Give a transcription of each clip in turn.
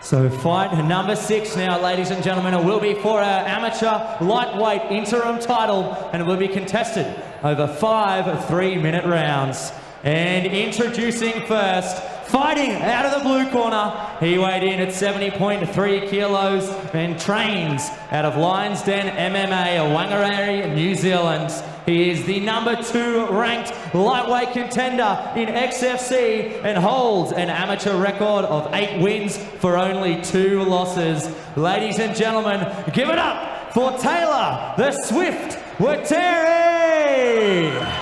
So fight number 6 now, ladies and gentlemen. It will be for our amateur lightweight interim title, and it will be contested over 5 3-minute rounds. And introducing first, fighting out of the blue corner, he weighed in at 70.3 kilos and trains out of Lions Den MMA, Wetere, New Zealand. He is the number 2 ranked lightweight contender in XFC and holds an amateur record of 8 wins for only 2 losses. Ladies and gentlemen, give it up for Talor, the Swift Wetere!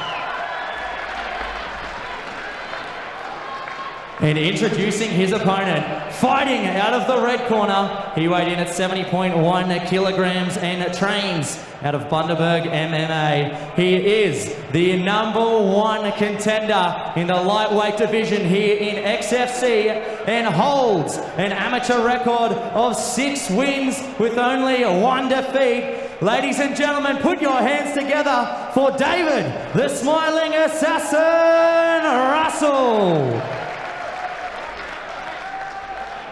And introducing his opponent, fighting out of the red corner, he weighed in at 70.1 kilograms and trains out of Bundaberg MMA. He is the number 1 contender in the lightweight division here in XFC and holds an amateur record of 6 wins with only 1 defeat. Ladies and gentlemen, put your hands together for David, the Smiling Assassin Russell.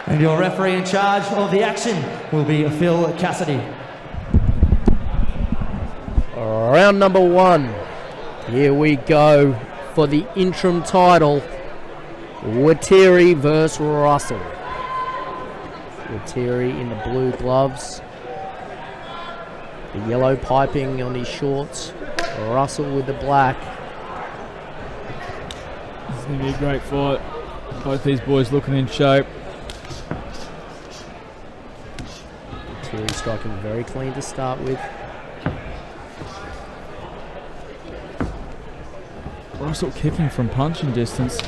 And your referee in charge of the action will be Phil Cassidy. Round number 1. Here we go for the interim title. Wetere versus Russell. Wetere in the blue gloves. The yellow piping on his shorts. Russell with the black. This is going to be a great fight. Both these boys looking in shape. Wetere striking very clean to start with. Russell kicking from punching distance,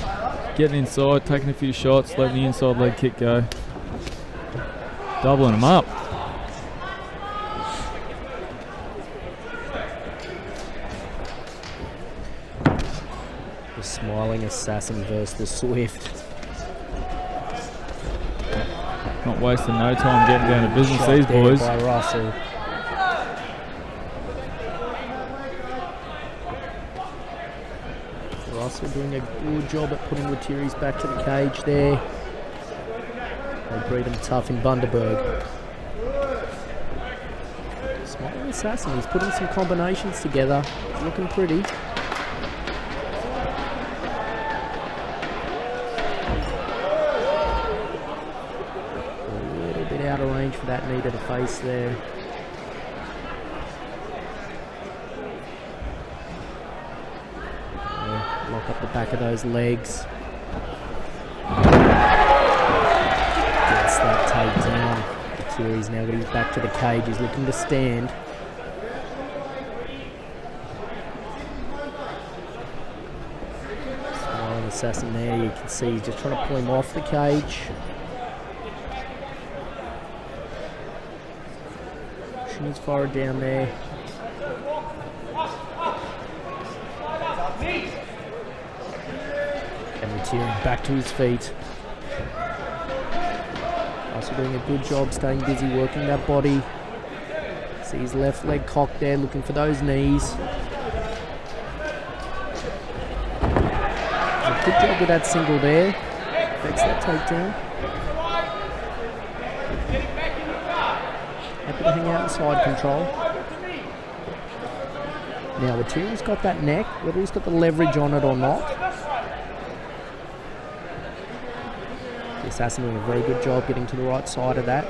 getting inside, taking a few shots, letting the inside leg kick go. Doubling him up. The Smiling Assassin versus the Swift. Not wasting no time getting down to business, these boys. By Russell. Russell doing a good job at putting Wetere's back to the cage there. They breed him tough in Bundaberg. Smiling Assassin, he's putting some combinations together. He's looking pretty. Out of range for that knee to the face there. Lock up the back of those legs. Gets that takedown. Wetere's now getting back to the cage. He's looking to stand. Smiling Assassin there. You can see he's just trying to pull him off the cage. He's far down there. And Wetere back to his feet. Also doing a good job staying busy working that body. See his left leg cocked there, looking for those knees. A good job with that single there. Affects that takedown. Happy to hang out in side control. Now Wetere's got that neck, whether he's got the leverage on it or not. The Assassin doing a very good job getting to the right side of that.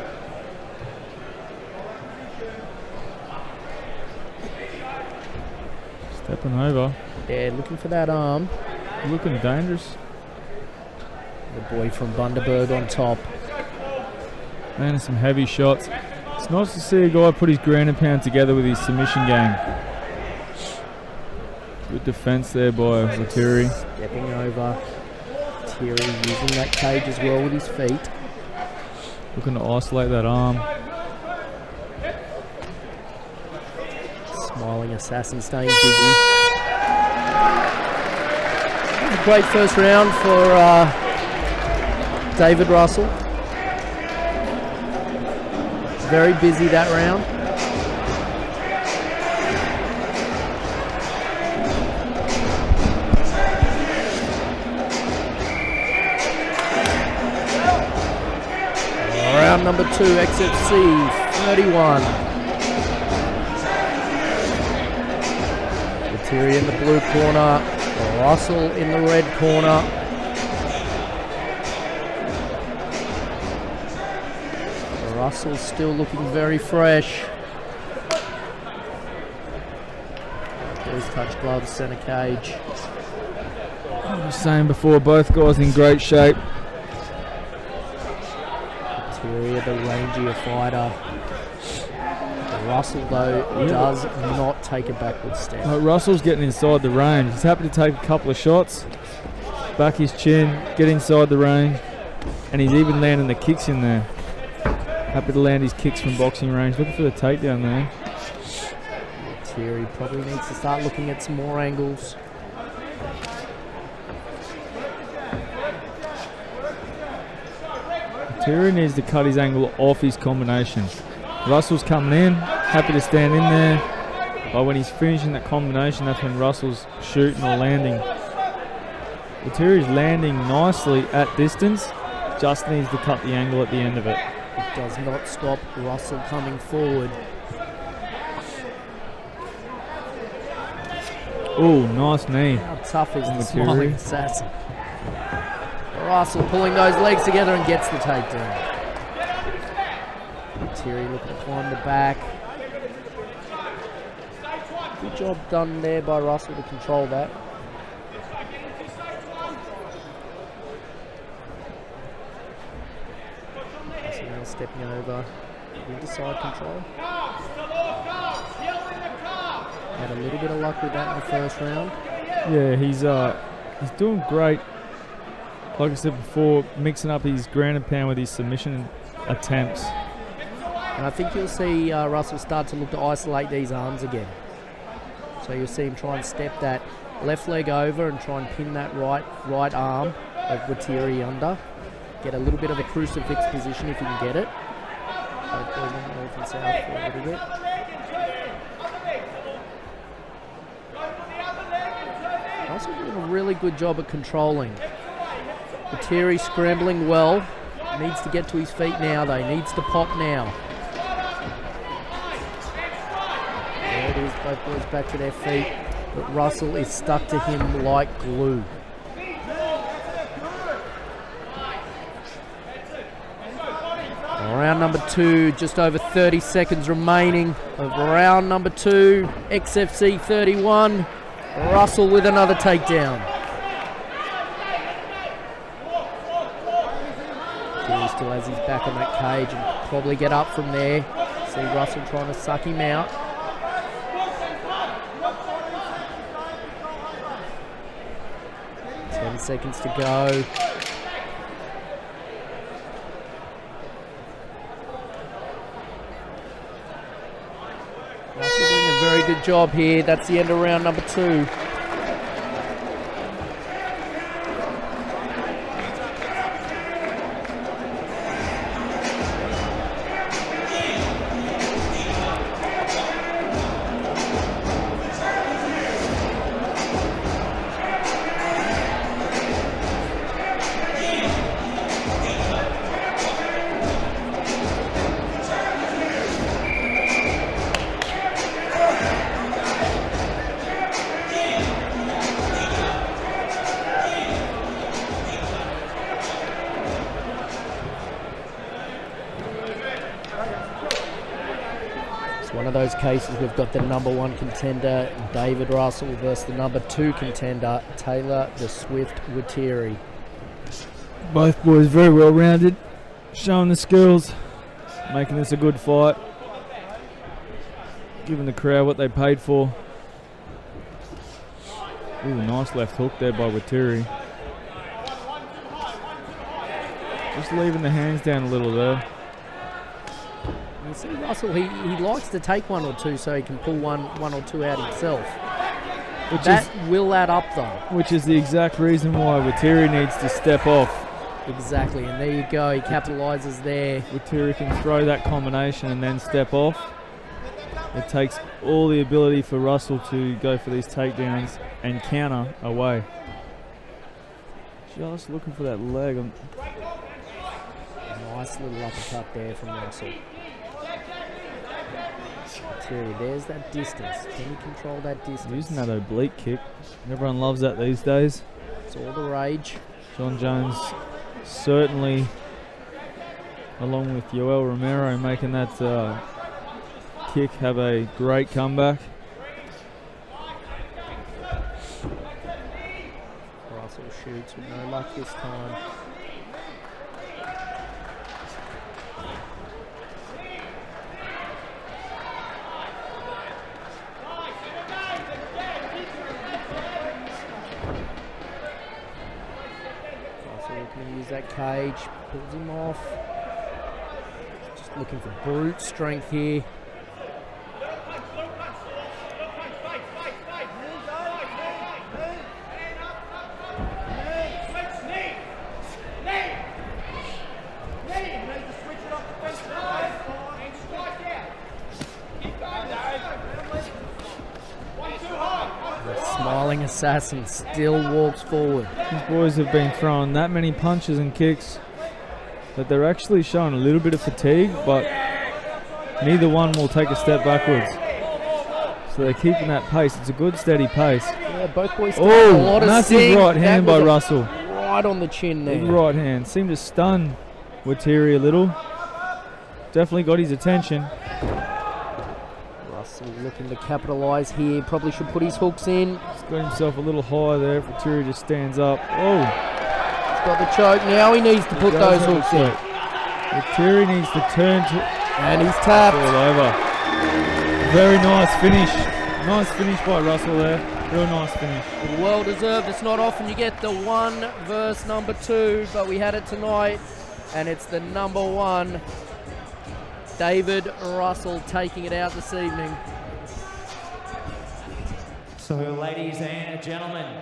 Stepping over. Yeah, looking for that arm. Looking dangerous. The boy from Bundaberg on top. Man, some heavy shots. It's nice to see a guy put his ground and pound together with his submission game. Good defense there by Wetere. Stepping over. Wetere using that cage as well with his feet. Looking to isolate that arm. Smiling Assassin staying busy. A great first round for David Russell. Very busy that round. number 2, XFC 31. Wetere in the blue corner, Russell in the red corner. Russell's still looking very fresh. Boys touch gloves, centre cage. I was saying before, both guys in great shape. Wetere, the rangier fighter. Russell, though, does not take a backward step. Russell's getting inside the range. He's happy to take a couple of shots, back his chin, get inside the range, and he's even landing the kicks in there. Happy to land his kicks from boxing range. Looking for the takedown there. Wetere probably needs to start looking at some more angles. Wetere needs to cut his angle off his combination. Russell's coming in, happy to stand in there. But when he's finishing that combination, that's when Russell's shooting or landing. Wetere's landing nicely at distance, just needs to cut the angle at the end of it. It does not stop Russell coming forward. Oh, nice knee. How tough is the Wetere. smiling assassin? Russell pulling those legs together and gets the takedown. Wetere looking to climb the back. Good job done there by Russell to control that. Russell now stepping over into side control. Had a little bit of luck with that in the first round. Yeah, he's doing great. Like I said before, mixing up his ground and pound with his submission attempts. And I think you'll see Russell start to look to isolate these arms again. So you'll see him try and step that left leg over and try and pin that right arm of Wetere under. Get a little bit of a crucifix position if you can get it. Both boys on north and south for a little bit. Russell doing a really good job at controlling. Wetere scrambling well. Needs to get to his feet now though. Needs to pop now. There it is. Both boys back to their feet. But Russell is stuck to him like glue. Round number 2, just over 30 seconds remaining of round number 2. XFC 31. Russell with another takedown. He still has his back on that cage and probably get up from there. See Russell trying to suck him out. Ten seconds to go. Russell doing a very good job here. That's the end of round number 2. One of those cases, we've got the number 1 contender, David Russell, versus the number 2 contender, Talor the Swift Wetere. Both boys very well rounded, showing the skills, making this a good fight, giving the crowd what they paid for. Ooh, nice left hook there by Wetere. Just leaving the hands down a little there. You see Russell, he likes to take 1 or 2 so he can pull one or two out himself. That will add up though. Which is the exact reason why Wetere needs to step off. Exactly, and there you go, he capitalises there. Wetere can throw that combination and then step off. It takes all the ability for Russell to go for these takedowns and counter away. Just looking for that leg. Nice little uppercut there from Russell. Wetere, there's that distance. Can he control that distance? Using that oblique kick. Everyone loves that these days. It's all the rage. John Jones certainly, along with Yoel Romero, making that kick have a great comeback. Russell shoots with no luck this time. Looking to use that cage, pulls him off. Just looking for brute strength here. Smiling assassin still walks forward. These boys have been throwing that many punches and kicks that they're actually showing a little bit of fatigue, but neither one will take a step backwards. So they're keeping that pace. It's a good steady pace. Yeah, both boys still have a lot of massive sting. right hand by Russell. Right on the chin there. Big right hand. Seemed to stun Wetere a little. Definitely got his attention. Russell looking to capitalise here. Probably should put his hooks in. He's got himself a little high there. Wetere just stands up. Oh! He's got the choke. Now he needs to put those hooks in. Wetere needs to turn to... And he's tapped. All over. Very nice finish. Nice finish by Russell there. Real nice finish. Well deserved. It's not often you get the 1 versus number 2, but we had it tonight, and it's the number 1. David Russell taking it out this evening. So, ladies and gentlemen,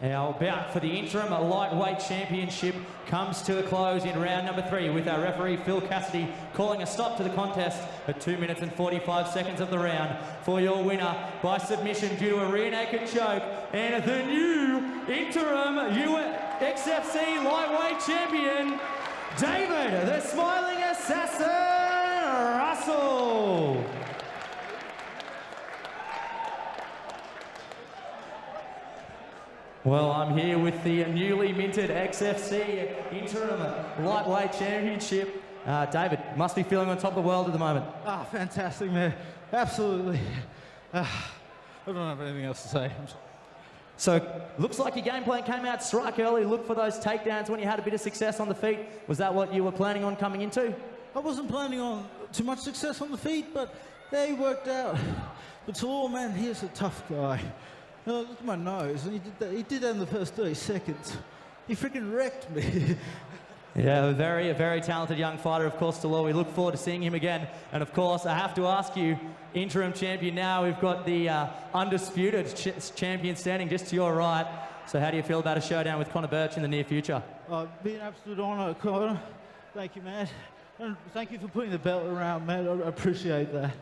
our bout for the interim lightweight championship comes to a close in round number 3 with our referee Phil Cassidy calling a stop to the contest at 2 minutes and 45 seconds of the round for your winner by submission due to a rear naked choke and the new interim XFC lightweight champion, David, the Smiling Assassin Russell. Well, I'm here with the newly minted XFC Interim Lightweight Championship. David, must be feeling on top of the world at the moment. Ah, fantastic, man. Absolutely. I don't have anything else to say. So, looks like your game plan came out strike early. Look for those takedowns when you had a bit of success on the feet. Was that what you were planning on coming into? I wasn't planning on too much success on the feet, but they worked out. But Talor, man, he is a tough guy. Look at my nose, and he did that in the first 30 seconds. He freaking wrecked me. Yeah, a very talented young fighter, of course, Talor. We look forward to seeing him again. And of course, I have to ask you, interim champion now, we've got the undisputed champion standing just to your right. So how do you feel about a showdown with Conor Birch in the near future? Be an absolute honour, Conor. Thank you, man. And thank you for putting the belt around, man. I appreciate that.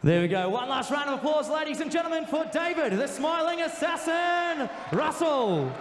There we go. One last round of applause, ladies and gentlemen, for David, the Smiling Assassin Russell.